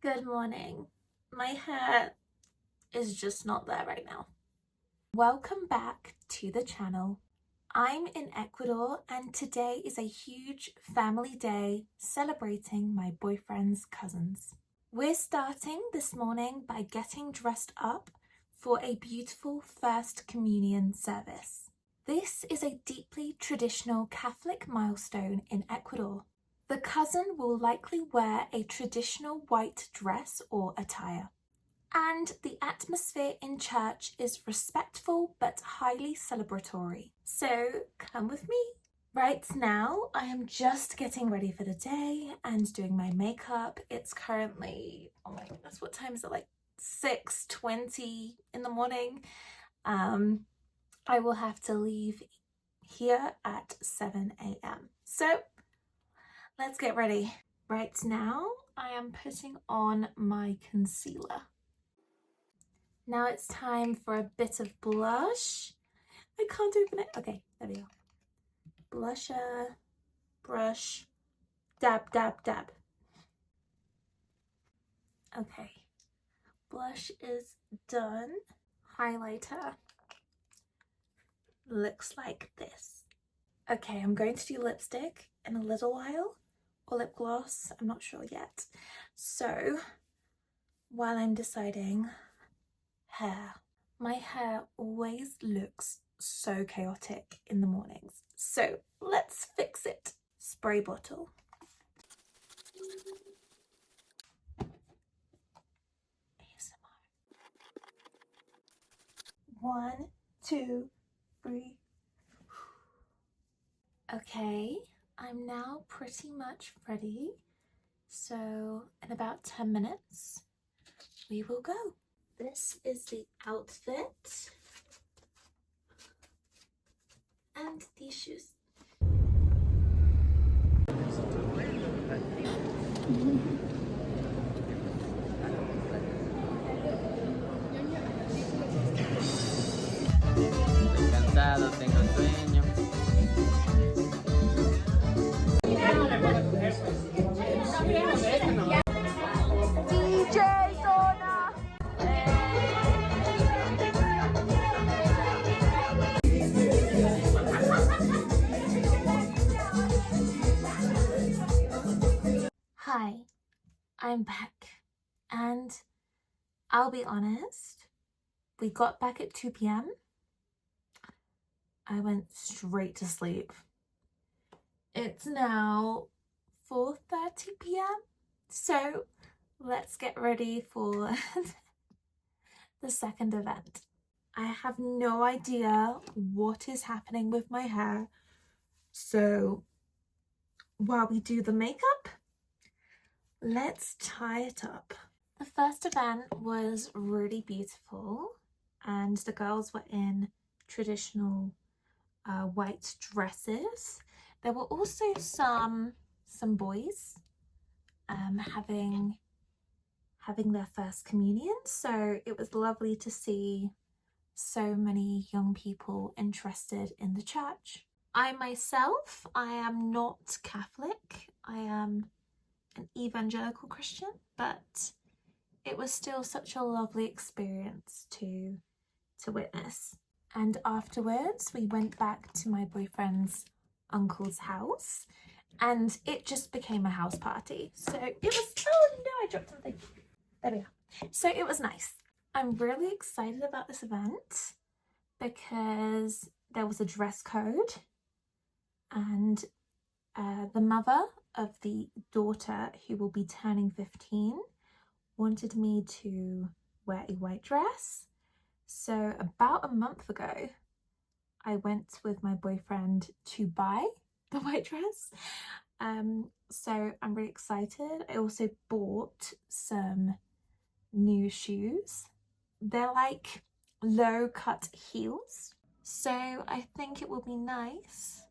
Good morning. My hair is just not there right now. Welcome back to the channel. I'm in Ecuador and today is a huge family day celebrating my boyfriend's cousins. We're starting this morning by getting dressed up for a beautiful First Communion service. This is a deeply traditional Catholic milestone in Ecuador. The cousin will likely wear a traditional white dress or attire. And the atmosphere in church is respectful but highly celebratory. So come with me. Right now, I am just getting ready for the day and doing my makeup. It's currently, oh my goodness, what time is it? Like 6:20 in the morning. I will have to leave here at 7 a.m. So let's get ready. Right now, I am putting on my concealer. Now it's time for a bit of blush. I can't open it. Okay, there we go. Blusher, brush, dab, dab, dab. Okay, blush is done. Highlighter looks like this. Okay, I'm going to do lipstick in a little while, or lip gloss, I'm not sure yet. So, while I'm deciding, hair. My hair always looks so chaotic in the mornings. So let's fix it. Spray bottle. ASMR. 1, 2, 3. Okay, I'm now pretty much ready. So in about 10 minutes, we will go. This is the outfit and these shoes. Cansado, tengo sueño. DJ Zona. Hi, I'm back, and I'll be honest, we got back at 2 p.m. I went straight to sleep. It's now 4:30 p.m. So let's get ready for the second event. I have no idea what is happening with my hair. So while we do the makeup, let's tie it up. The first event was really beautiful and the girls were in traditional white dresses. There were also some boys having their first communion, so it was lovely to see so many young people interested in the church. I myself, I am not Catholic. I am an evangelical Christian, but it was still such a lovely experience to witness. And afterwards, we went back to my boyfriend's uncle's house and it just became a house party. So it was, oh no, I dropped something. There we go. So it was nice. I'm really excited about this event because there was a dress code and the mother of the daughter who will be turning 15 wanted me to wear a white dress. So about a month ago, I went with my boyfriend to buy the white dress. So I'm really excited. I also bought some new shoes. They're like low cut heels. So I think it will be nice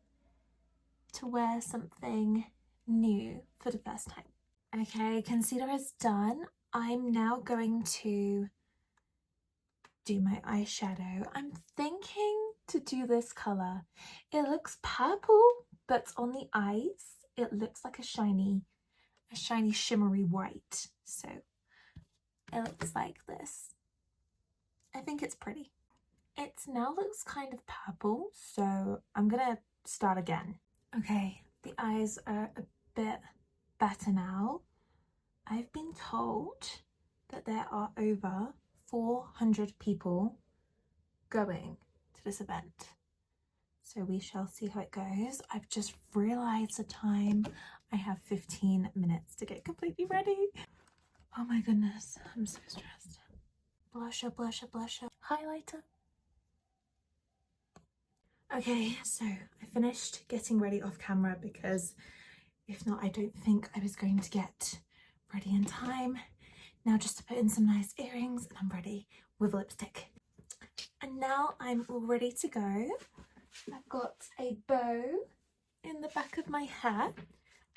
to wear something new for the first time. Okay, concealer is done. I'm now going to do my eyeshadow. I'm thinking to do this color. It looks purple, but on the eyes, it looks like a shiny shimmery white. So it looks like this. I think it's pretty. It now looks kind of purple, so I'm gonna start again. Okay, the eyes are a bit better now. I've been told that there are over 400 people going to this event. So we shall see how it goes. I've just realized the time. I have 15 minutes to get completely ready. Oh my goodness, I'm so stressed. Blusher, blusher, blusher, highlighter. Okay, so I finished getting ready off camera because if not, I don't think I was going to get ready in time. Now just to put in some nice earrings and I'm ready with lipstick. And now I'm all ready to go. I've got a bow in the back of my hair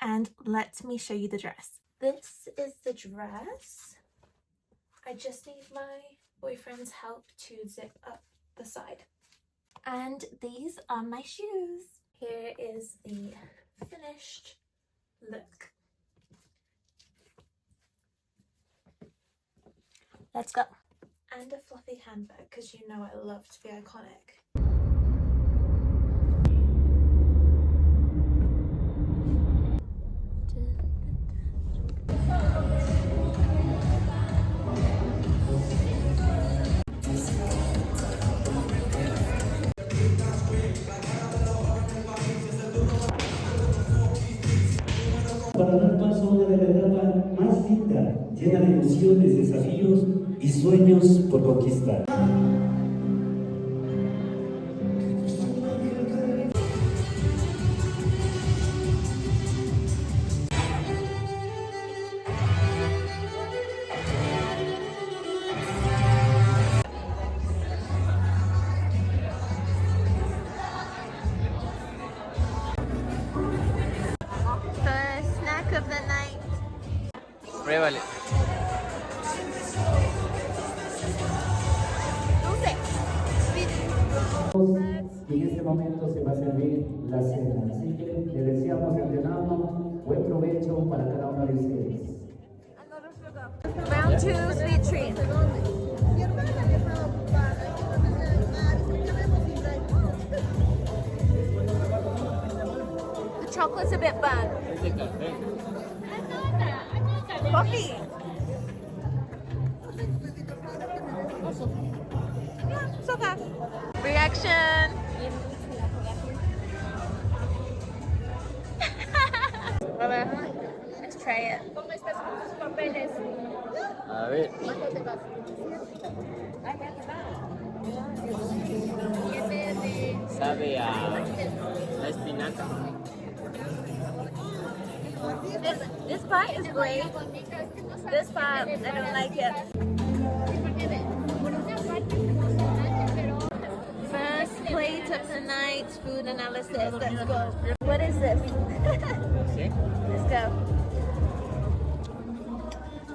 and let me show you the dress. This is the dress. I just need my boyfriend's help to zip up the side. And these are my shoes. Here is the finished look. Let's go. And a fluffy handbag, because you know I love to be iconic. Para dar paso a una de las etapas más lindas, llena de emociones, desafíos y sueños por conquistar. First snack of the night. Pruébale. Y en este momento se va a servir la cena. Así que le deseamos de antemano buen provecho para cada uno de ustedes. Round 2 sweet treat. The chocolate's a bit burnt. Coffee. Yeah, it's okay. Reaction. Let's try it. A ver. Sabe a espinaca. This part is great. This part, I don't like it. First plate of the night, food analysis. Let's go. What is this? Let's go.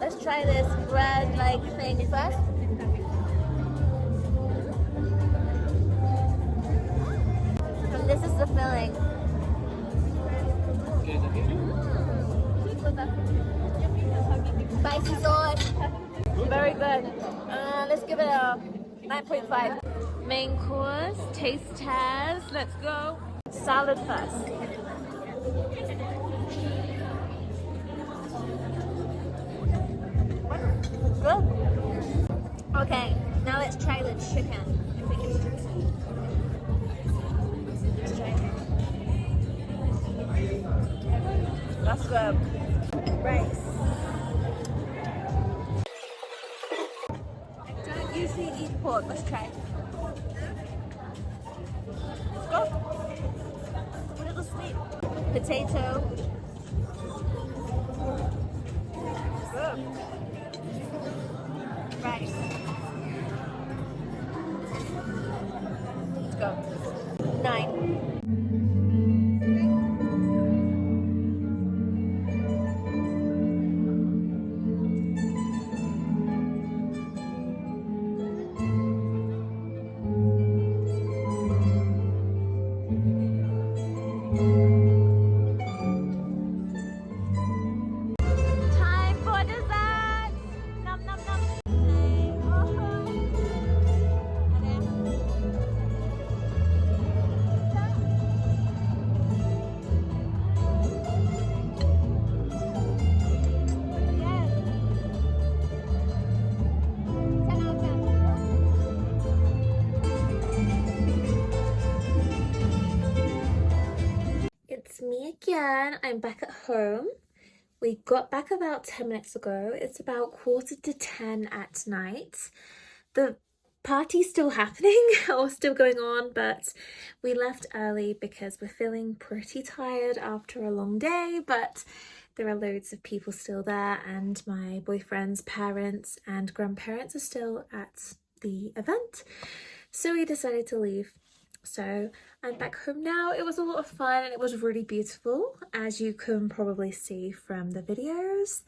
Let's try this bread-like thing first. And this is the filling. Spicy sauce. Very good. Let's give it a 9.5. Main course, taste test. Let's go. Salad first. Good. Okay, now let's try the chicken. I think it's chicken. Let's try it. That's good. Rice. I don't usually eat pork. Let's try it. Let's go. A little sweet. Potato. Good. Rice. Let's go. 9. Time for dessert. Nom nom nom. again. I'm back at home. We got back about 10 minutes ago. It's about 9:45 at night. The party's still happening or still going on, but we left early because we're feeling pretty tired after a long day, but there are loads of people still there, and my boyfriend's parents and grandparents are still at the event, so we decided to leave. So I'm back home now. It was a lot of fun and it was really beautiful, as you can probably see from the videos.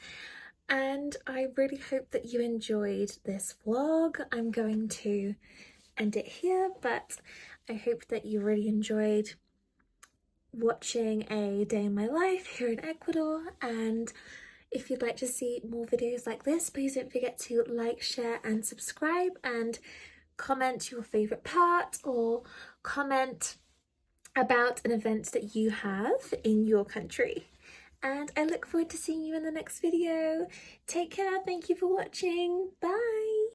And I really hope that you enjoyed this vlog. I'm going to end it here, but I hope that you really enjoyed watching a day in my life here in Ecuador. And if you'd like to see more videos like this, please don't forget to like, share and subscribe, and comment your favourite part or comment about an event that you have in your country. And I look forward to seeing you in the next video. Take care. Thank you for watching. Bye.